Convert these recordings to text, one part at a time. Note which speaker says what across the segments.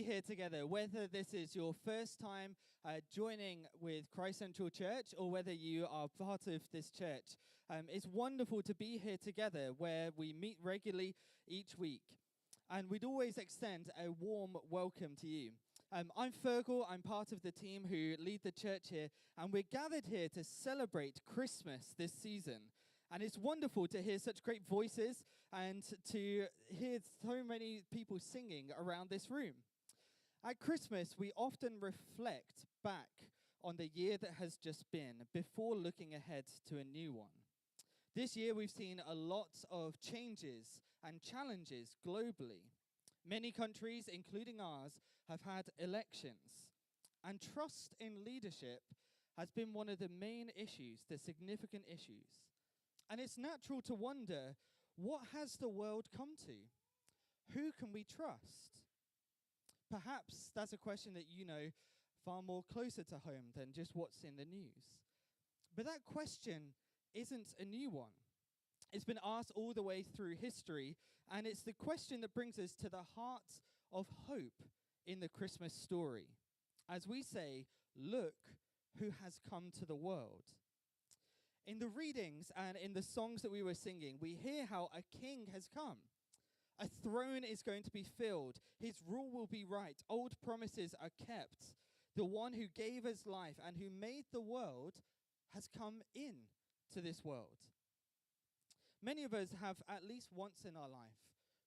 Speaker 1: here together, whether this is your first time joining with Christ Central Church or whether you are part of this church. It's wonderful to be here together where we meet regularly each week. And we'd always extend a warm welcome to you. I'm Fergal, I'm part of the team who lead the church here, and we're gathered here to celebrate Christmas this season. And it's wonderful to hear such great voices and to hear so many people singing around this room. At Christmas, we often reflect back on the year that has just been before looking ahead to a new one. This year, we've seen a lot of changes and challenges globally. Many countries, including ours, have had elections. And trust in leadership has been one of the main issues, the significant issues. And it's natural to wonder, what has the world come to? Who can we trust? Perhaps that's a question that you know far more closer to home than just what's in the news. But that question isn't a new one. It's been asked all the way through history, and it's the question that brings us to the heart of hope in the Christmas story. As we say, look who has come to the world. In the readings and in the songs that we were singing, we hear how a king has come. A throne is going to be filled. His rule will be right. Old promises are kept. The one who gave us life and who made the world has come in to this world. Many of us have at least once in our life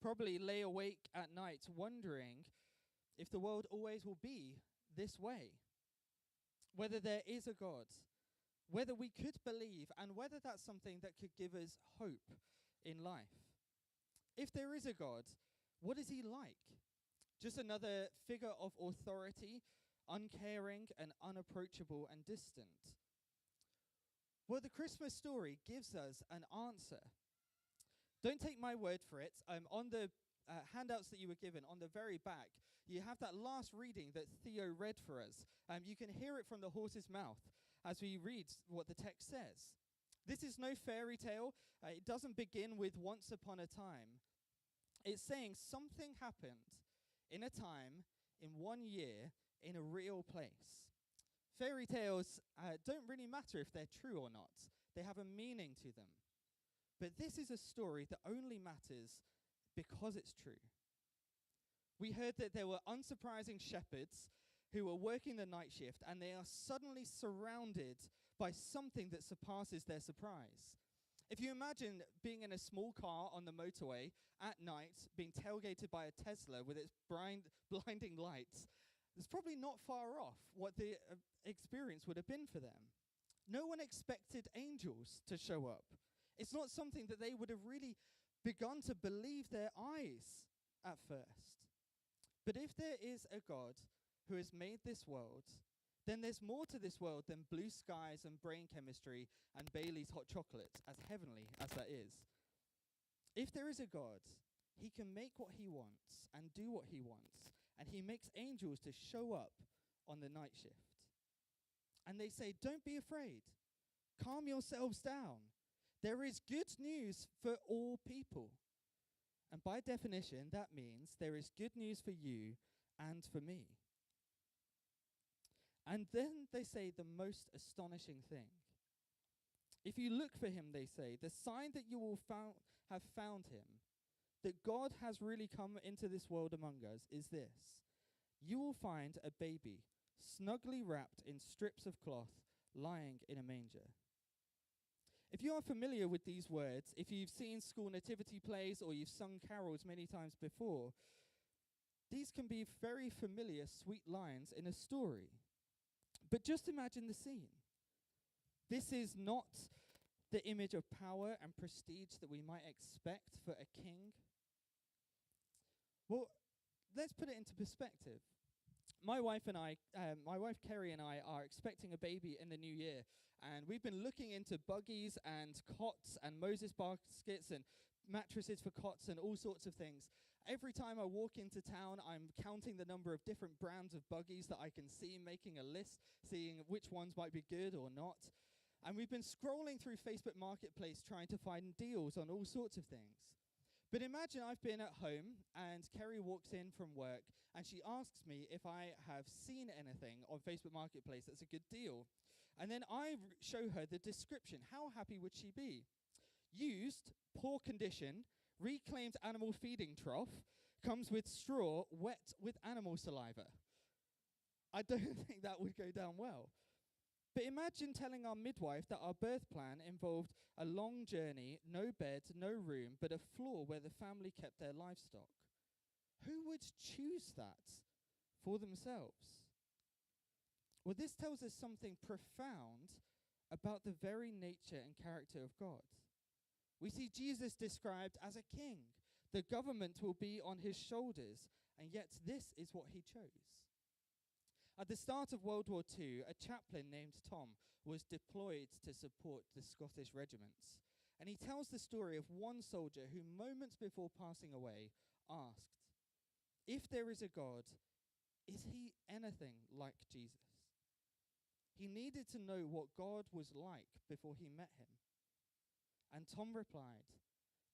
Speaker 1: probably lay awake at night wondering if the world always will be this way. Whether there is a God, whether we could believe, and whether that's something that could give us hope in life. If there is a God, what is he like? Just another figure of authority, uncaring and unapproachable and distant? Well, the Christmas story gives us an answer. Don't take my word for it. On the handouts that you were given, on the very back, you have that last reading that Theo read for us. You can hear it from the horse's mouth as we read what the text says. This is no fairy tale. It doesn't begin with once upon a time. It's saying something happened in a time, in 1 year, in a real place. Fairy tales don't really matter if they're true or not. They have a meaning to them. But this is a story that only matters because it's true. We heard that there were unsurprising shepherds who were working the night shift, and they are suddenly surrounded by something that surpasses their surprise. If you imagine being in a small car on the motorway at night, being tailgated by a Tesla with its blinding lights, it's probably not far off what the experience would have been for them. No one expected angels to show up. It's not something that they would have really begun to believe their eyes at first. But if there is a God who has made this world, then there's more to this world than blue skies and brain chemistry and Bailey's hot chocolate, as heavenly as that is. If there is a God, he can make what he wants and do what he wants, and he makes angels to show up on the night shift. And they say, don't be afraid. Calm yourselves down. There is good news for all people. And by definition, that means there is good news for you and for me. And then they say the most astonishing thing. If you look for him, they say, the sign that you will have found him, that God has really come into this world among us, is this. You will find a baby snugly wrapped in strips of cloth, lying in a manger. If you are familiar with these words, if you've seen school nativity plays or you've sung carols many times before, these can be very familiar, sweet lines in a story. But just imagine the scene. This is not the image of power and prestige that we might expect for a king. Well, let's put it into perspective. My wife Kerry and I are expecting a baby in the new year, and we've been looking into buggies and cots and Moses baskets and mattresses for cots and all sorts of things. Every time I walk into town, I'm counting the number of different brands of buggies that I can see, making a list, seeing which ones might be good or not. And we've been scrolling through Facebook Marketplace trying to find deals on all sorts of things. But imagine I've been at home and Kerry walks in from work and she asks me if I have seen anything on Facebook Marketplace that's a good deal. And then I show her the description. How happy would she be? Used, poor condition, reclaimed animal feeding trough, comes with straw, wet with animal saliva. I don't think that would go down well. But imagine telling our midwife that our birth plan involved a long journey, no bed, no room, but a floor where the family kept their livestock. Who would choose that for themselves? Well, this tells us something profound about the very nature and character of God. We see Jesus described as a king. The government will be on his shoulders, and yet this is what he chose. At the start of World War II, a chaplain named Tom was deployed to support the Scottish regiments. And he tells the story of one soldier who, moments before passing away, asked, "If there is a God, is he anything like Jesus?" He needed to know what God was like before he met him. And Tom replied,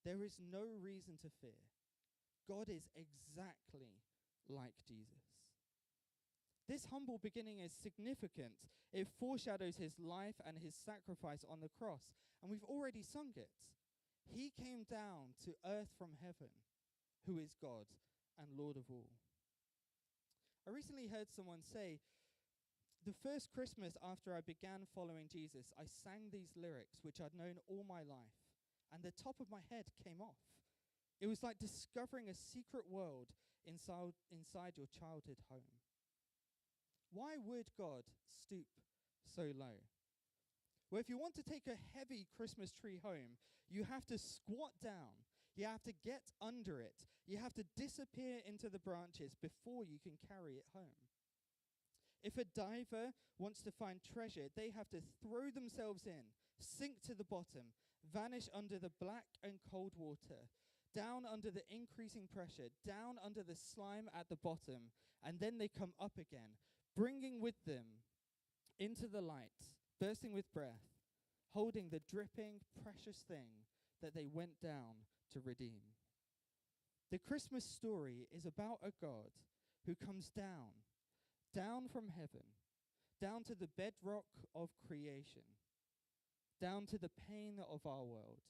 Speaker 1: "There is no reason to fear. God is exactly like Jesus." This humble beginning is significant. It foreshadows his life and his sacrifice on the cross. And we've already sung it. He came down to earth from heaven, who is God and Lord of all. I recently heard someone say, the first Christmas after I began following Jesus, I sang these lyrics, which I'd known all my life, and the top of my head came off. It was like discovering a secret world inside your childhood home. Why would God stoop so low? Well, if you want to take a heavy Christmas tree home, you have to squat down. You have to get under it. You have to disappear into the branches before you can carry it home. If a diver wants to find treasure, they have to throw themselves in, sink to the bottom, vanish under the black and cold water, down under the increasing pressure, down under the slime at the bottom, and then they come up again, bringing with them into the light, bursting with breath, holding the dripping, precious thing that they went down to redeem. The Christmas story is about a God who comes down from heaven, down to the bedrock of creation, down to the pain of our world,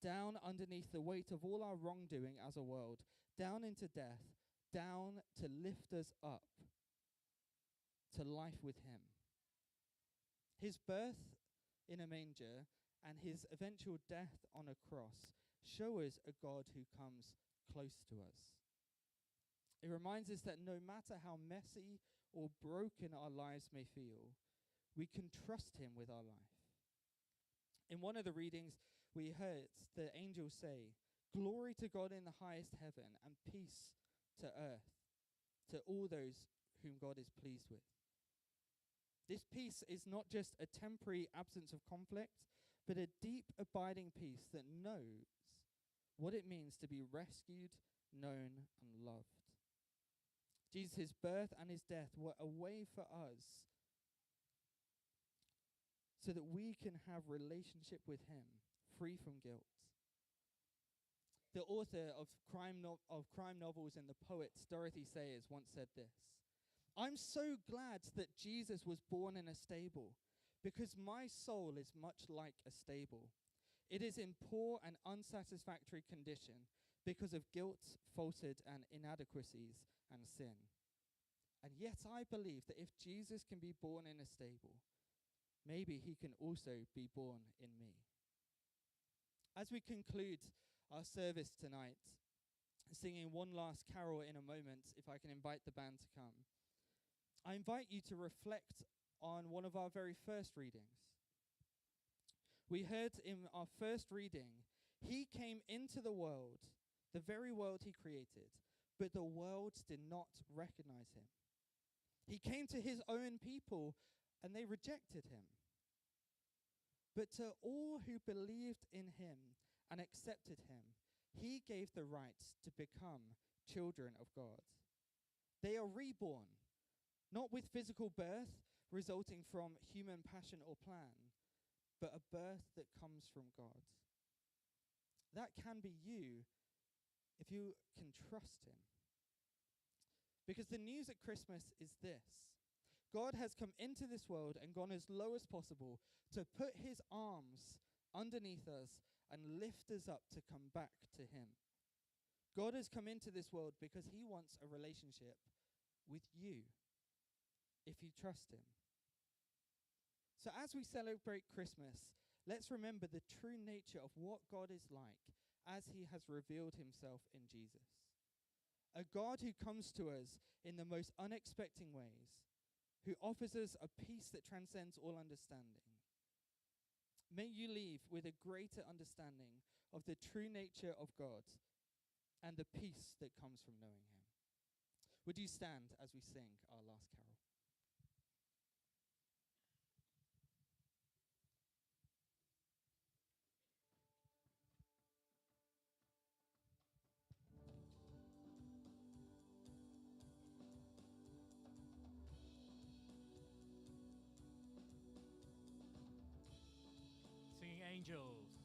Speaker 1: down underneath the weight of all our wrongdoing as a world, down into death, down to lift us up to life with him. His birth in a manger and his eventual death on a cross show us a God who comes close to us. It reminds us that no matter how messy or broken our lives may feel, we can trust him with our life. In one of the readings, we heard the angels say, "Glory to God in the highest heaven and peace to earth, to all those whom God is pleased with." This peace is not just a temporary absence of conflict, but a deep, abiding peace that knows what it means to be rescued, known, and loved. Jesus' birth and his death were a way for us so that we can have relationship with him, free from guilt. The author of crime novels and the poet Dorothy Sayers once said this: "I'm so glad that Jesus was born in a stable, because my soul is much like a stable. It is in poor and unsatisfactory condition because of guilt, falsehood, and inadequacies and sin. And yet I believe that if Jesus can be born in a stable, maybe he can also be born in me." As we conclude our service tonight, singing one last carol in a moment, if I can invite the band to come, I invite you to reflect on one of our very first readings. We heard in our first reading, he came into the world, the very world he created, but the world did not recognize him. He came to his own people, and they rejected him. But to all who believed in him and accepted him, he gave the right to become children of God. They are reborn, not with physical birth resulting from human passion or plan, but a birth that comes from God. That can be you if you can trust him. Because the news at Christmas is this: God has come into this world and gone as low as possible to put his arms underneath us and lift us up to come back to him. God has come into this world because he wants a relationship with you, if you trust him. So as we celebrate Christmas, let's remember the true nature of what God is like as he has revealed himself in Jesus. A God who comes to us in the most unexpected ways, who offers us a peace that transcends all understanding. May you leave with a greater understanding of the true nature of God and the peace that comes from knowing him. Would you stand as we sing our last carol?
Speaker 2: Singing Angels.